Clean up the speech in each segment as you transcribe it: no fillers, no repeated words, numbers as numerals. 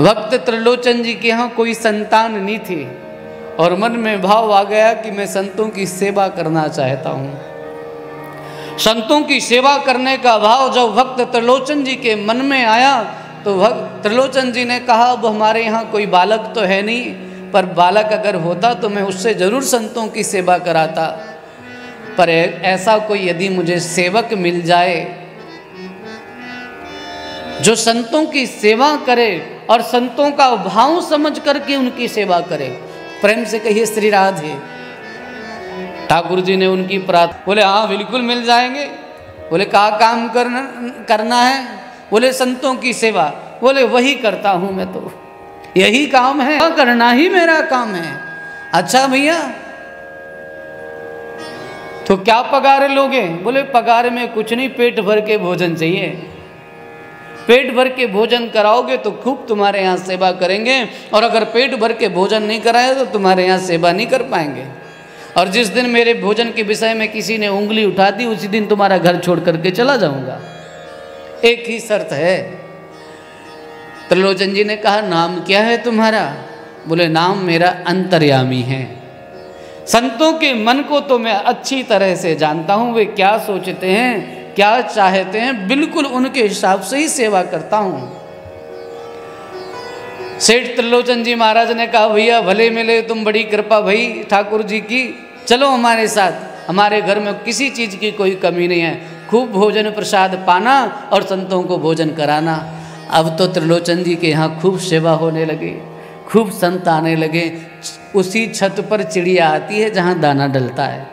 वक्त त्रिलोचन जी के यहाँ कोई संतान नहीं थी और मन में भाव आ गया कि मैं संतों की सेवा करना चाहता हूँ। संतों की सेवा करने का भाव जब भक्त त्रिलोचन जी के मन में आया तो भक्त त्रिलोचन जी ने कहा, अब हमारे यहाँ कोई बालक तो है नहीं, पर बालक अगर होता तो मैं उससे जरूर संतों की सेवा कराता, पर ऐसा कोई यदि मुझे सेवक मिल जाए जो संतों की सेवा करे और संतों का भाव समझ करके उनकी सेवा करे। प्रेम से कहिए श्री राधे। ठाकुर जी ने उनकी प्रार्थना, बोले हाँ बिल्कुल मिल जाएंगे। बोले क्या काम करना है? बोले संतों की सेवा। बोले वही करता हूँ मैं, तो यही काम है, करना ही मेरा काम है। अच्छा भैया तो क्या पगार लोगे? बोले पगार में कुछ नहीं, पेट भर के भोजन चाहिए। पेट भर के भोजन कराओगे तो खूब तुम्हारे यहाँ सेवा करेंगे, और अगर पेट भर के भोजन नहीं कराए तो तुम्हारे यहाँ सेवा नहीं कर पाएंगे। और जिस दिन मेरे भोजन के विषय में किसी ने उंगली उठा दी उसी दिन तुम्हारा घर छोड़ करके चला जाऊंगा। एक ही शर्त है। त्रिलोचन जी ने कहा, नाम क्या है तुम्हारा? बोले नाम मेरा अंतर्यामी है। संतों के मन को तो मैं अच्छी तरह से जानता हूँ, वे क्या सोचते हैं, क्या चाहते हैं, बिल्कुल उनके हिसाब से ही सेवा करता हूँ। सेठ त्रिलोचन जी महाराज ने कहा, भैया भले मिले तुम, बड़ी कृपा भई ठाकुर जी की, चलो हमारे साथ, हमारे घर में किसी चीज़ की कोई कमी नहीं है, खूब भोजन प्रसाद पाना और संतों को भोजन कराना। अब तो त्रिलोचन जी के यहाँ खूब सेवा होने लगी, खूब संत आने लगे। उसी छत पर चिड़िया आती है जहाँ दाना डलता है।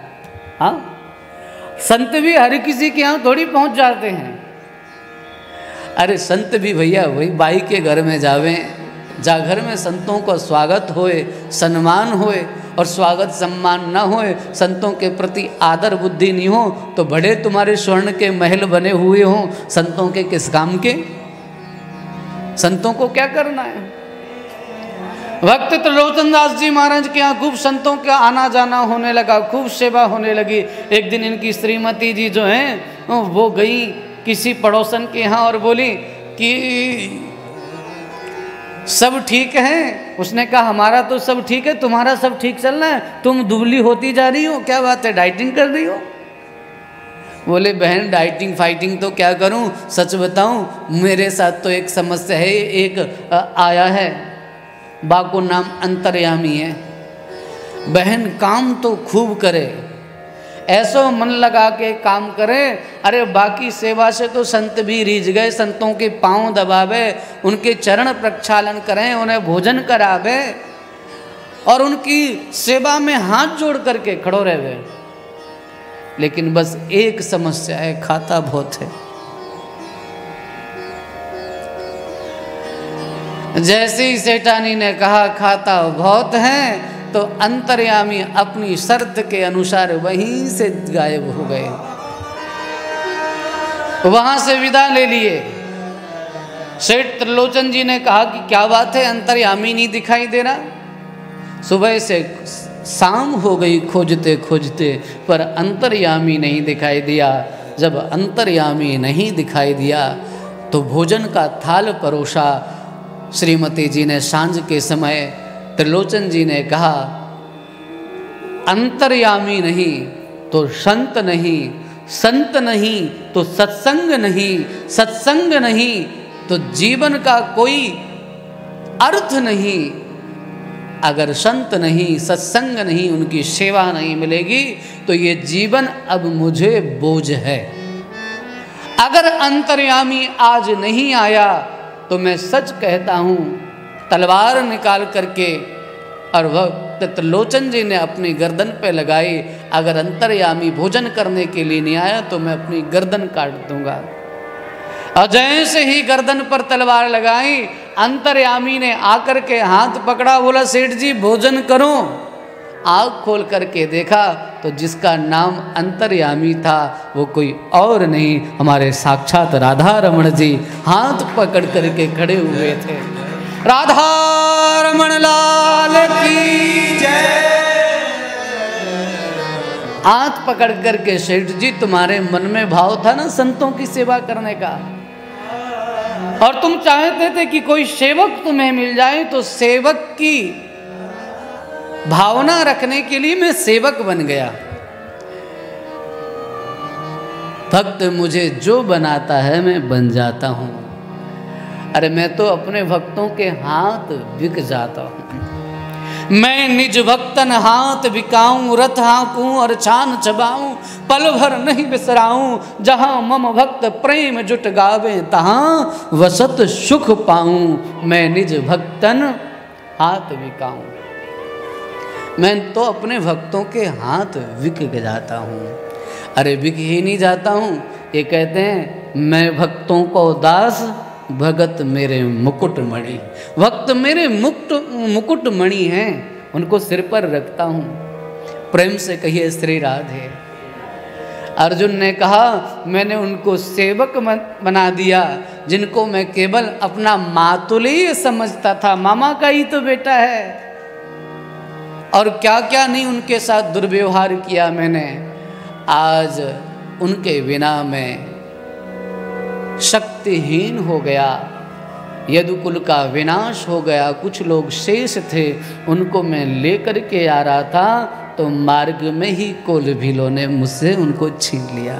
हाँ, संत भी हर किसी के यहाँ थोड़ी पहुँच जाते हैं। अरे संत भी भैया वही बाई के घर में जावे, जा घर में संतों का स्वागत होए, सम्मान होए, और स्वागत सम्मान न होए, संतों के प्रति आदर बुद्धि नहीं हो, तो बड़े तुम्हारे स्वर्ण के महल बने हुए हों, संतों के किस काम के? संतों को क्या करना है? भक्त त्रिलोचन दास जी महाराज के यहाँ खूब संतों का आना जाना होने लगा, खूब सेवा होने लगी। एक दिन इनकी श्रीमती जी जो हैं वो गई किसी पड़ोसन के यहाँ और बोली कि सब ठीक है? उसने कहा हमारा तो सब ठीक है, तुम्हारा सब ठीक चल रहा है, तुम दुबली होती जा रही हो, क्या बात है, डाइटिंग कर रही हो? बोले बहन डाइटिंग फाइटिंग तो क्या करूं, सच बताऊं मेरे साथ तो एक समस्या है, एक आया है, बाको नाम अंतर्यामी है। बहन काम तो खूब करे, ऐसो मन लगा के काम करे, अरे बाकी सेवा से तो संत भी रीझ गए, संतों के पांव दबावे, उनके चरण प्रक्षालन करें, उन्हें भोजन करावे और उनकी सेवा में हाथ जोड़ करके खड़ो रहे। लेकिन बस एक समस्या है, खाता बहुत है। जैसे ही सेठानी ने कहा खाता बहुत है, तो अंतर्यामी अपनी शर्त के अनुसार वहीं से गायब हो गए, वहां से विदा ले लिए। सेठ त्रिलोचन जी ने कहा कि क्या बात है, अंतर्यामी नहीं दिखाई दे रहा। सुबह से शाम हो गई खोजते खोजते, पर अंतर्यामी नहीं दिखाई दिया। जब अंतर्यामी नहीं दिखाई दिया तो भोजन का थाल परोसा। श्रीमती जी ने सांझ के समय त्रिलोचन जी ने कहा, अंतर्यामी नहीं तो संत नहीं, संत नहीं तो सत्संग नहीं, सत्संग नहीं तो जीवन का कोई अर्थ नहीं। अगर संत नहीं, सत्संग नहीं, उनकी सेवा नहीं मिलेगी तो ये जीवन अब मुझे बोझ है। अगर अंतर्यामी आज नहीं आया तो मैं सच कहता हूँ, तलवार निकाल करके, और वह त्रिलोचन जी ने अपनी गर्दन पे लगाई, अगर अंतर्यामी भोजन करने के लिए नहीं आया तो मैं अपनी गर्दन काट दूंगा। और जैसे ही गर्दन पर तलवार लगाई, अंतर्यामी ने आकर के हाथ पकड़ा, बोला सेठ जी भोजन करो। आँख खोल करके देखा तो जिसका नाम अंतर्यामी था वो कोई और नहीं, हमारे साक्षात राधा रमण जी हाथ पकड़ करके खड़े हुए थे। राधा रमण लाल की जय। हाथ पकड़ करके, सेठ जी तुम्हारे मन में भाव था ना संतों की सेवा करने का, और तुम चाहते थे कि कोई सेवक तुम्हें मिल जाए, तो सेवक की भावना रखने के लिए मैं सेवक बन गया। भक्त मुझे जो बनाता है मैं बन जाता हूं। अरे मैं तो अपने भक्तों के हाथ बिक जाता हूं। मैं निज भक्तन हाथ बिकाऊं, रथ हाँकूं और छान चबाऊं, पल भर नहीं बिसराऊं, जहां मम भक्त प्रेम जुट गावे, तहां वसत सुख पाऊं। मैं निज भक्तन हाथ बिकाऊं, मैं तो अपने भक्तों के हाथ बिक जाता हूं। अरे बिक ही नहीं जाता हूं, ये कहते हैं मैं भक्तों को दास, भगत मेरे मुकुटमणि। भक्त मेरे मुकुटमणि हैं, उनको सिर पर रखता हूँ। प्रेम से कहिए श्री राधे। अर्जुन ने कहा मैंने उनको सेवक बना दिया, जिनको मैं केवल अपना मातुल्य समझता था, मामा का ही तो बेटा है, और क्या क्या नहीं उनके साथ दुर्व्यवहार किया मैंने। आज उनके बिना मैं शक्तिहीन हो गया, यदुकुल का विनाश हो गया। कुछ लोग शेष थे, उनको मैं लेकर के आ रहा था, तो मार्ग में ही कोल भीलों ने मुझसे उनको छीन लिया।